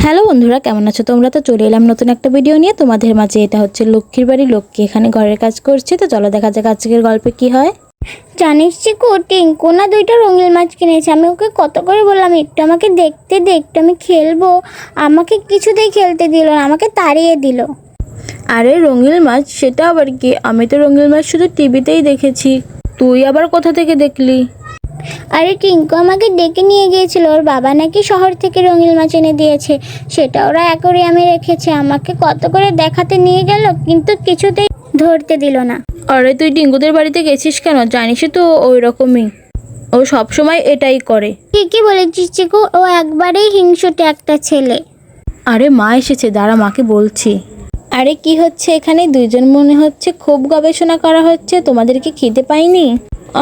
Hello বন্ধুরা, কেমন আছো তোমরা? তো চলে এলাম নতুন একটা ভিডিও নিয়ে তোমাদের মাঝে। এটা হচ্ছে লক্ষ্মীর বাড়ি। লক্ষ্মী এখানে ঘরের কাজ করছে, তো চলো দেখা যাক আজকের গল্পে কি হয়। জানিস চিকু, টিঙ্কু না 2টা রঙিন মাছ কিনেছে। আমি ওকে কত করে বললাম একটু আমাকে দেখতে দে, একটু আমি খেলবো। আমাকে কিছুতেই খেলতে দিল না, আমাকে তাড়িয়ে দিল। আরে রঙিন মাছ, সেটা আবার কি? আমি তো রঙিন মাছ শুধু টিভিতেই দেখেছি, তুই আবার কোথা থেকে দেখলি? আরে টিঙ্কু আমাকে ডেকে নিয়ে গিয়েছিল, ওর বাবা নাকি শহর থেকে রঙিন মাছ এনে দিয়েছে, সেটা ওরা অ্যাকোরিয়ামে রেখেছে। আমাকে কত করে দেখাতে নিয়ে গেল, কিন্তু কিছুতেই ধরতে দিল না। আরে তুই টিঙ্কুদের বাড়িতে গেছিস কেন? জানিসই তো ওই রকমই, ও সবসময় এটাই করে। ঠিকই বলেছিস চিকু, ও একবারেই হিংসুটে একটা ছেলে। আরে মা এসেছে, দাঁড়া মাকে বলছি। আরে কি হচ্ছে এখানে? দুইজন মনে হচ্ছে খুব গবেষণা করা হচ্ছে। তোমাদেরকে খিদে পাইনি?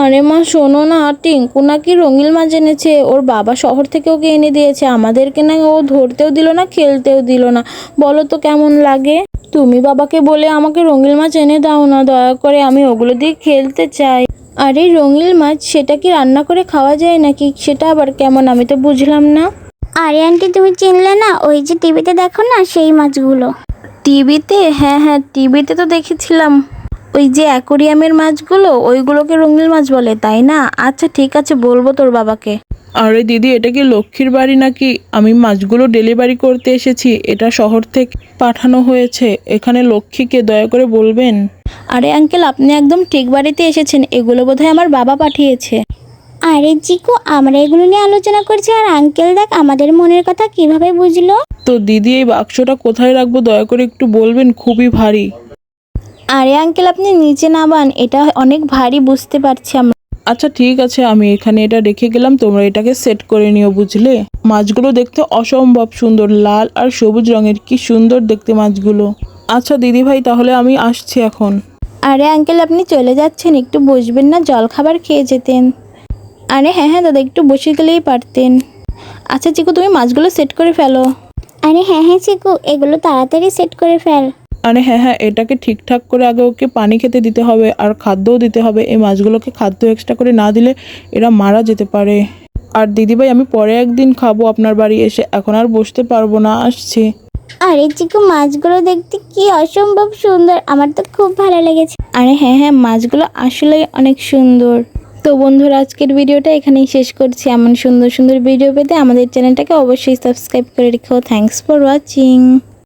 আরে মা শোনো না, টিঙ্কু নাকি রঙিন মাছ এনেছে, ওর বাবা শহর থেকে ওকে এনে দিয়েছে। আমাদেরকে না ও ধরতেও দিল না, খেলতেও দিল না। বলো তো কেমন লাগে? তুমি বাবাকে বলে আমাকে রঙিন মাছ এনে দাও না দয়া করে, আমি ওগুলো দিয়ে খেলতে চাই। আরে রঙিন মাছ, সেটা কি রান্না করে খাওয়া যায় নাকি? সেটা আবার কেমন? আমি তো বুঝলাম না। আরে আন্টি, তুমি চিনলে না? ওই যে টিভিতে দেখো না, সেই মাছগুলো। টিভিতে? হ্যাঁ হ্যাঁ, টিভিতে তো দেখেছিলাম। ওই যে অ্যাকোরিয়ামের মাছগুলো, ওইগুলোকে রঙিন মাছ বলে, তাই না? আচ্ছা ঠিক আছে, বলবো তোর বাবাকে। আরে দিদি, এটা কি লক্ষ্মীর বাড়ি নাকি? আমি মাছগুলো ডেলিভারি করতে এসেছি, এটা শহর থেকে পাঠানো হয়েছে। এখানে লক্ষ্মীকে, দয়া করে বলবেন। আরে আঙ্কেল, আপনি একদম ঠিক বাড়িতে এসেছেন। এগুলো বোধহয় আমার বাবা পাঠিয়েছে। আরে চিকু, আমরা এগুলো নিয়ে আলোচনা করছি, আর আঙ্কেল দেখ আমাদের মনের কথা কিভাবে বুঝলো। তো দিদি, এই বাক্সটা কোথায় রাখবো দয়া করে একটু বলবেন, খুবই ভারী। আরে আঙ্কেল, আপনি নিচে নামান, এটা অনেক ভারী, বুঝতে পারছি আমরা। আচ্ছা ঠিক আছে, আমি এখানে এটা রেখে গেলাম, তোমরা এটাকে সেট করে নিও, বুঝলে? মাছগুলো দেখতে অসম্ভব সুন্দর, লাল আর সবুজ রঙের, কি সুন্দর দেখতে মাছগুলো। আচ্ছা দিদি ভাই, তাহলে আমি আসছি এখন। আরে আঙ্কেল, আপনি চলে যাচ্ছেন? একটু বসবেন না? জল খাবার খেয়ে যেতেন। আরে হ্যাঁ হ্যাঁ দাদা, একটু বসে গেলেই পারতেন। আচ্ছা চিকু, তুমি মাছগুলো সেট করে ফেলো। আরে হ্যাঁ হ্যাঁ চিকু, এগুলো তাড়াতাড়ি সেট করে ফেল। আরে হ্যাঁ হ্যাঁ, এটাকে ঠিকঠাক করে আগে ওকে পানি খেতে দিতে হবে আর খাদ্যও দিতে হবে। এই মাছগুলোকে খাদ্য এক্সট্রা করে না দিলে এরা মারা যেতে পারে। আর দিদিভাই, আমি পরে একদিন খাবো আপনার বাড়ি এসে, এখন আর বসতে পারবো না, আসছি। আরে চিকু, মাছগুলো দেখতে কি অসম্ভব সুন্দর, আমার তো খুব ভালো লেগেছে। আরে হ্যাঁ হ্যাঁ, মাছগুলো আসলেই অনেক সুন্দর। তো বন্ধুরা, আজকের ভিডিওটা এখানেই শেষ করছি। এমন সুন্দর সুন্দর ভিডিও পেতে আমাদের চ্যানেলটাকে অবশ্যই সাবস্ক্রাইব করে রেখো। Thanks for watching.